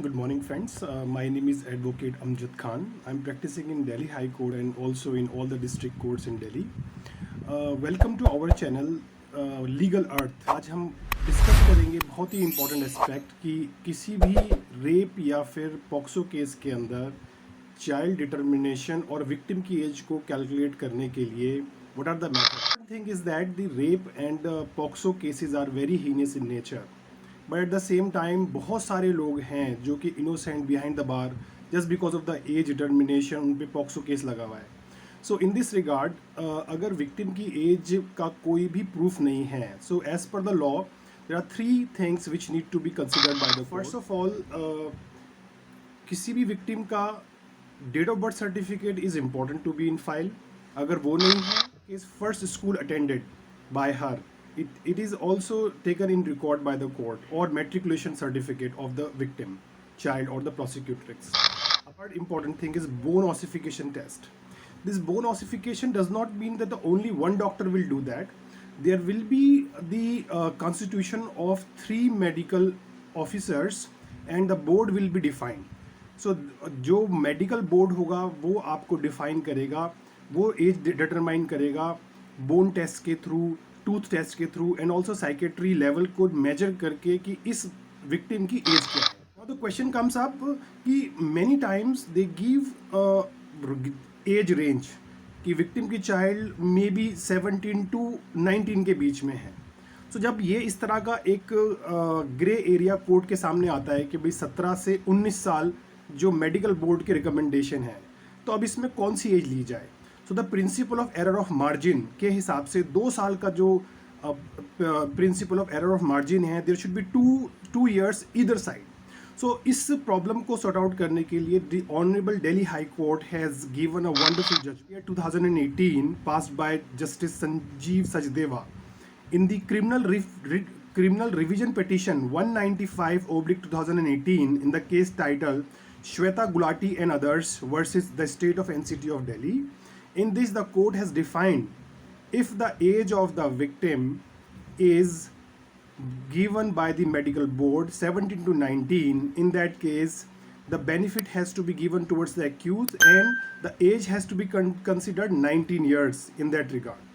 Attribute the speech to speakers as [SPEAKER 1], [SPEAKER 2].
[SPEAKER 1] Good morning, friends. My name is Advocate Amjad Khan. I'm practicing in Delhi High Court and also in all the district courts in Delhi. Welcome to our channel Legal Earth. आज हम discuss करेंगे बहुत ही important aspect कि किसी भी rape या फिर POCSO case के अंदर चाइल्ड डिटर्मिनेशन और विक्टिम की एज को कैलकुलेट करने के लिए what are the method thing is that the rape and POCSO cases are very heinous in nature, but at the same time बहुत सारे लोग हैं जो कि innocent behind the bar just because of the age determination उन पर POCSO case लगा हुआ है. सो इन दिस रिगार्ड अगर विक्टिम की एज का कोई भी प्रूफ नहीं है, so as per the law there are three things which need to be considered by the first of all किसी भी विक्टिम का date of birth certificate is important to be in file. अगर वो नहीं है, is first school attended by her, it is also taken in record by the court, or matriculation certificate of the victim child or the prosecutrix. A third important thing is bone ossification test. This bone ossification does not mean that the only one doctor will do that. There will be the constitution of 3 medical officers and the board will be defined. So जो medical board होगा वो आपको define करेगा, वो age determine करेगा bone test के through, tooth test के through and also psychiatry level को मेजर करके कि इस विक्टिम की एज क्या है. Now the question comes up कि many times they give age range कि विक्टिम की चाइल्ड मे बी 17 टू 19 के बीच में है. सो जब ये इस तरह का एक ग्रे एरिया कोर्ट के सामने आता है कि भाई 17 से 19 साल जो मेडिकल बोर्ड के रिकमेंडेशन है, तो अब इसमें कौन सी एज ली जाए. So the principle of error of margin के हिसाब से 2 साल का जो principle of error of margin है, there should be 2 years either side. So इस प्रॉब्लम को सॉर्ट आउट करने के लिए the honourable Delhi high court has given a wonderful judgment 2018 passed by justice Sanjeev Sachdeva in the criminal revision petition 195/2018 in the case titled Shweta Gulati and others versus the state of NCT of Delhi. In this, the court has defined if the age of the victim is given by the medical board 17 to 19, in that case the benefit has to be given towards the accused and the age has to be considered 19 years in that regard.